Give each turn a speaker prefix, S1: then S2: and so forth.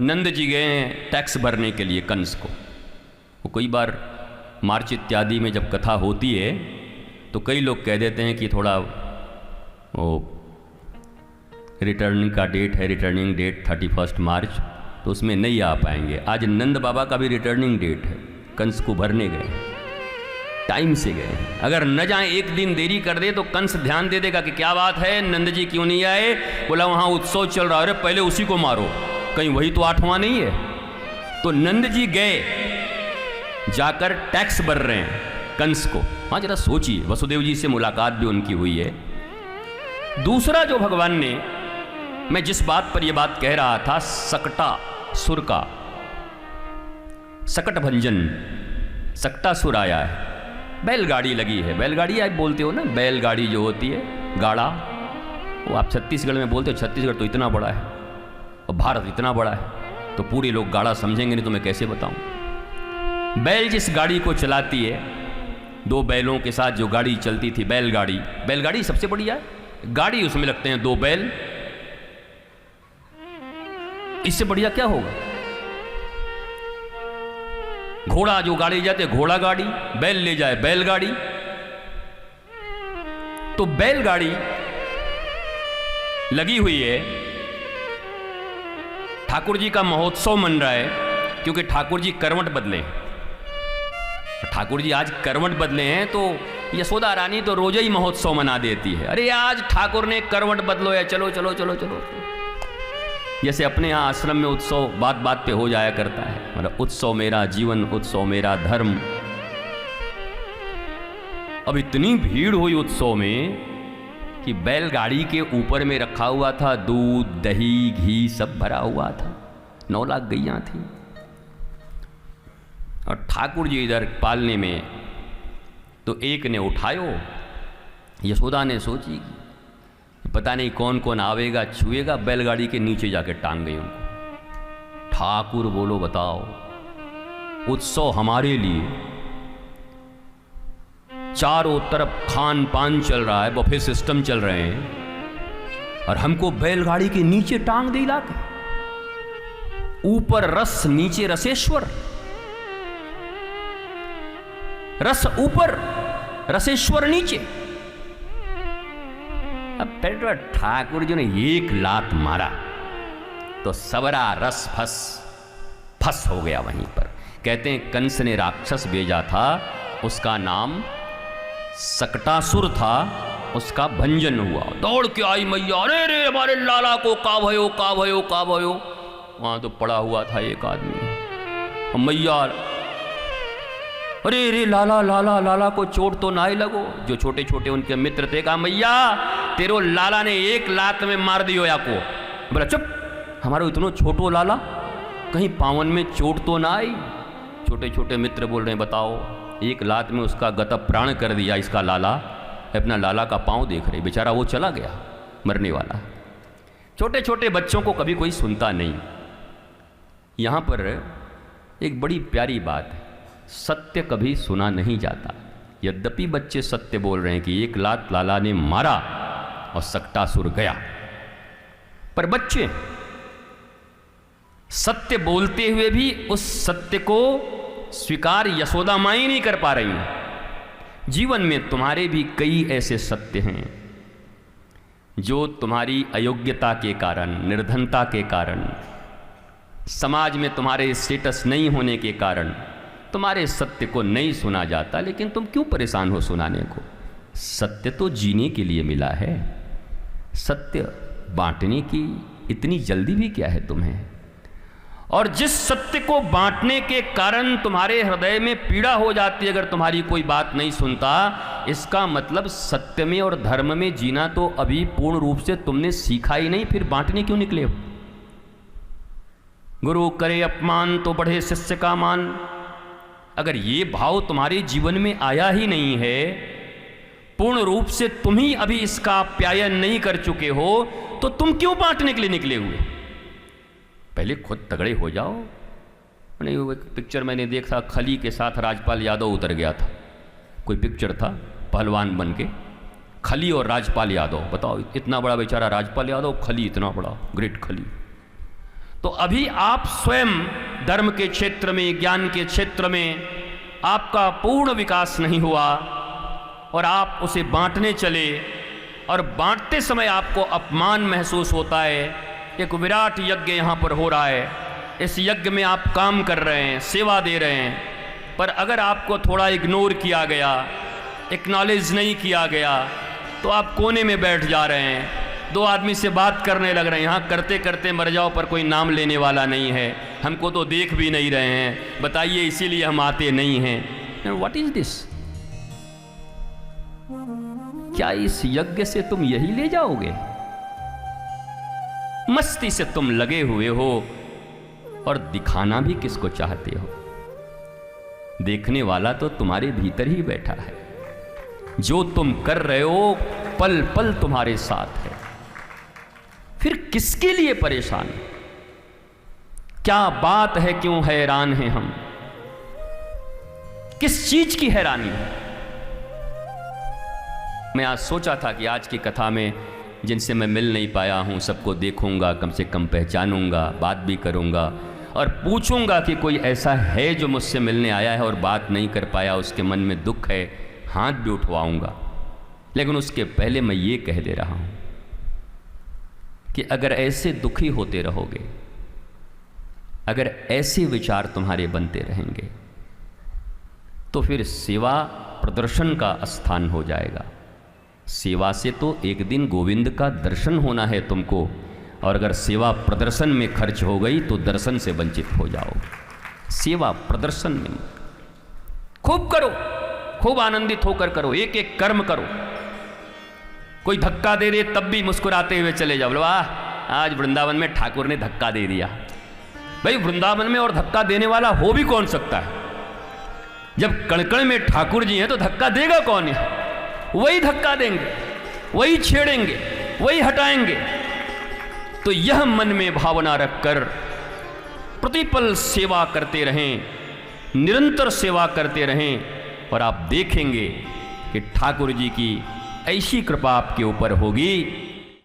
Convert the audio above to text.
S1: नंद जी गए हैं टैक्स भरने के लिए कंस को। वो कई बार मार्च इत्यादि में जब कथा होती है तो कई लोग कह देते हैं कि थोड़ा वो रिटर्निंग का डेट है, रिटर्निंग डेट 31 मार्च, तो उसमें नहीं आ पाएंगे। आज नंद बाबा का भी रिटर्निंग डेट है, कंस को भरने गए हैं, टाइम से गए हैं। अगर न जाए एक दिन देरी कर दे तो कंस ध्यान दे देगा कि क्या बात है नंद जी क्यों नहीं आए। बोला वहाँ उत्सव चल रहा है, अरे पहले उसी को मारो, कहीं वही तो 8वां नहीं है। तो नंद जी गए, जाकर टैक्स भर रहे हैं कंस को। हाँ जरा सोचिए, वसुदेव जी से मुलाकात भी उनकी हुई है। दूसरा जो भगवान ने, मैं जिस बात पर यह बात कह रहा था, सकटासुर का, सकट भंजन, सकटासुर आया है। बैलगाड़ी लगी है, बैलगाड़ी आप बोलते हो ना, बैलगाड़ी जो होती है, गाड़ा, वो आप छत्तीसगढ़ में बोलते हो। छत्तीसगढ़ तो इतना बड़ा है और भारत इतना बड़ा है, तो पूरे लोग गाड़ा समझेंगे नहीं तो मैं कैसे बताऊं। बैल जिस गाड़ी को चलाती है, 2 बैलों के साथ जो गाड़ी चलती थी, बैलगाड़ी, बैलगाड़ी सबसे बढ़िया है। गाड़ी उसमें लगते हैं 2 बैल, इससे बढ़िया क्या होगा। घोड़ा जो गाड़ी जाते घोड़ा गाड़ी, बैल ले जाए बैलगाड़ी। तो बैलगाड़ी लगी हुई है, ठाकुर जी का महोत्सव मन रहा है, क्योंकि ठाकुर जी करवट बदले। ठाकुर जी आज करवट बदले हैं तो यशोदा रानी तो रोज ही महोत्सव मना देती है, अरे आज ठाकुर ने करवट बदलो है, चलो चलो चलो चलो। जैसे अपने यहाँ आश्रम में उत्सव बात बात पे हो जाया करता है, मतलब उत्सव मेरा जीवन, उत्सव मेरा धर्म। अब इतनी भीड़ हुई उत्सव में कि बैलगाड़ी के ऊपर में रखा हुआ था दूध, दही, घी सब भरा हुआ था, 9 लाख गैया थी। और ठाकुर जी इधर पालने में, तो एक ने उठायो, यशोदा ने सोची पता नहीं कौन कौन आवेगा छुएगा, बैलगाड़ी के नीचे जाके टांग गई उनको। ठाकुर बोलो बताओ, उत्सव हमारे लिए, चारों तरफ खान पान चल रहा है, बफे सिस्टम चल रहे हैं, और हमको बैलगाड़ी के नीचे टांग दे लाके। ऊपर रस, नीचे रसेश्वर, रस ऊपर, रसेश्वर नीचे। अब फिर ठाकुर जी ने एक लात मारा तो सबरा रस फस हो गया वहीं पर। कहते हैं कंस ने राक्षस भेजा था, उसका नाम सकटासुर था, उसका भंजन हुआ। दौड़ के आई मैया, अरे रे हमारे लाला को का भयो का भयो का भयो। वहां तो पड़ा हुआ था एक आदमी, मैया अरे रे लाला लाला लाला को चोट तो ना ही लगो। जो छोटे छोटे उनके मित्र थे, कहा मैया तेरो लाला ने एक लात में मार दियो या को। बोला चुप, हमारो इतनो छोटो लाला, कहीं पावन में चोट तो ना आई। छोटे छोटे मित्र बोल रहे हैं बताओ, एक लात में उसका गत प्राण कर दिया इसका लाला। अपना लाला का पांव देख रहे, बेचारा वो चला गया मरने वाला। छोटे छोटे बच्चों को कभी कोई सुनता नहीं। यहां पर एक बड़ी प्यारी बात है, सत्य कभी सुना नहीं जाता। यद्यपि बच्चे सत्य बोल रहे हैं कि एक लात लाला ने मारा और सकटासुर गया, पर बच्चे सत्य बोलते हुए भी उस सत्य को स्वीकार यशोदा माई नहीं कर पा रही हैं। जीवन में तुम्हारे भी कई ऐसे सत्य हैं जो तुम्हारी अयोग्यता के कारण, निर्धनता के कारण, समाज में तुम्हारे स्टेटस नहीं होने के कारण तुम्हारे सत्य को नहीं सुना जाता। लेकिन तुम क्यों परेशान हो सुनाने को? सत्य तो जीने के लिए मिला है, सत्य बांटने की इतनी जल्दी भी क्या है तुम्हें? और जिस सत्य को बांटने के कारण तुम्हारे हृदय में पीड़ा हो जाती है अगर तुम्हारी कोई बात नहीं सुनता, इसका मतलब सत्य में और धर्म में जीना तो अभी पूर्ण रूप से तुमने सीखा ही नहीं, फिर बांटने क्यों निकले हो? गुरु करे अपमान तो बढ़े शिष्य का मान। अगर ये भाव तुम्हारे जीवन में आया ही नहीं है, पूर्ण रूप से तुम ही अभी इसका आप्यायन नहीं कर चुके हो, तो तुम क्यों बांटने के लिए निकले हुए? पहले खुद तगड़े हो जाओ। नहीं, वो एक पिक्चर मैंने देखा, खली के साथ राजपाल यादव उतर गया था। कोई पिक्चर था, पहलवान बन के, खली और राजपाल यादव। बताओ, इतना बड़ा बेचारा राजपाल यादव, खली इतना बड़ा, ग्रेट खली। तो अभी आप स्वयं धर्म के क्षेत्र में, ज्ञान के क्षेत्र में आपका पूर्ण विकास नहीं हुआ और आप उसे बांटने चले, और बांटते समय आपको अपमान महसूस होता है। एक विराट यज्ञ यहाँ पर हो रहा है, इस यज्ञ में आप काम कर रहे हैं, सेवा दे रहे हैं, पर अगर आपको थोड़ा इग्नोर किया गया, एक्नॉलेज नहीं किया गया, तो आप कोने में बैठ जा रहे हैं, दो आदमी से बात करने लग रहे हैं, यहाँ करते करते मर जाओ पर कोई नाम लेने वाला नहीं है, हमको तो देख भी नहीं रहे हैं, बताइए इसीलिए हम आते नहीं हैं। What is this? क्या इस यज्ञ से तुम यही ले जाओगे? मस्ती से तुम लगे हुए हो और दिखाना भी किसको चाहते हो? देखने वाला तो तुम्हारे भीतर ही बैठा है, जो तुम कर रहे हो पल पल तुम्हारे साथ है, फिर किसके लिए परेशान? क्या बात है, क्यों हैरान हैं हम? किस चीज की हैरानी है? मैं आज सोचा था कि आज की कथा में जिनसे मैं मिल नहीं पाया हूं, सबको देखूंगा, कम से कम पहचानूंगा, बात भी करूंगा और पूछूंगा कि कोई ऐसा है जो मुझसे मिलने आया है और बात नहीं कर पाया, उसके मन में दुख है, हाथ भी उठवाऊंगा। लेकिन उसके पहले मैं ये कह दे रहा हूं कि अगर ऐसे दुखी होते रहोगे, अगर ऐसे विचार तुम्हारे बनते रहेंगे, तो फिर सेवा प्रदर्शन का स्थान हो जाएगा। सेवा से तो एक दिन गोविंद का दर्शन होना है तुमको, और अगर सेवा प्रदर्शन में खर्च हो गई तो दर्शन से वंचित हो जाओगे। सेवा प्रदर्शन में खूब करो, खूब आनंदित होकर करो, एक एक कर्म करो। कोई धक्का दे दे तब भी मुस्कुराते हुए चले जाओ, वाह आज वृंदावन में ठाकुर ने धक्का दे दिया। भाई वृंदावन में और धक्का देने वाला हो भी कौन सकता है? जब कण-कण में ठाकुर जी हैं तो धक्का देगा कौन है? वही धक्का देंगे, वही छेड़ेंगे, वही हटाएंगे। तो यह मन में भावना रखकर प्रतिपल सेवा करते रहें, निरंतर सेवा करते रहें, और आप देखेंगे कि ठाकुर जी की ऐसी कृपा आपके ऊपर होगी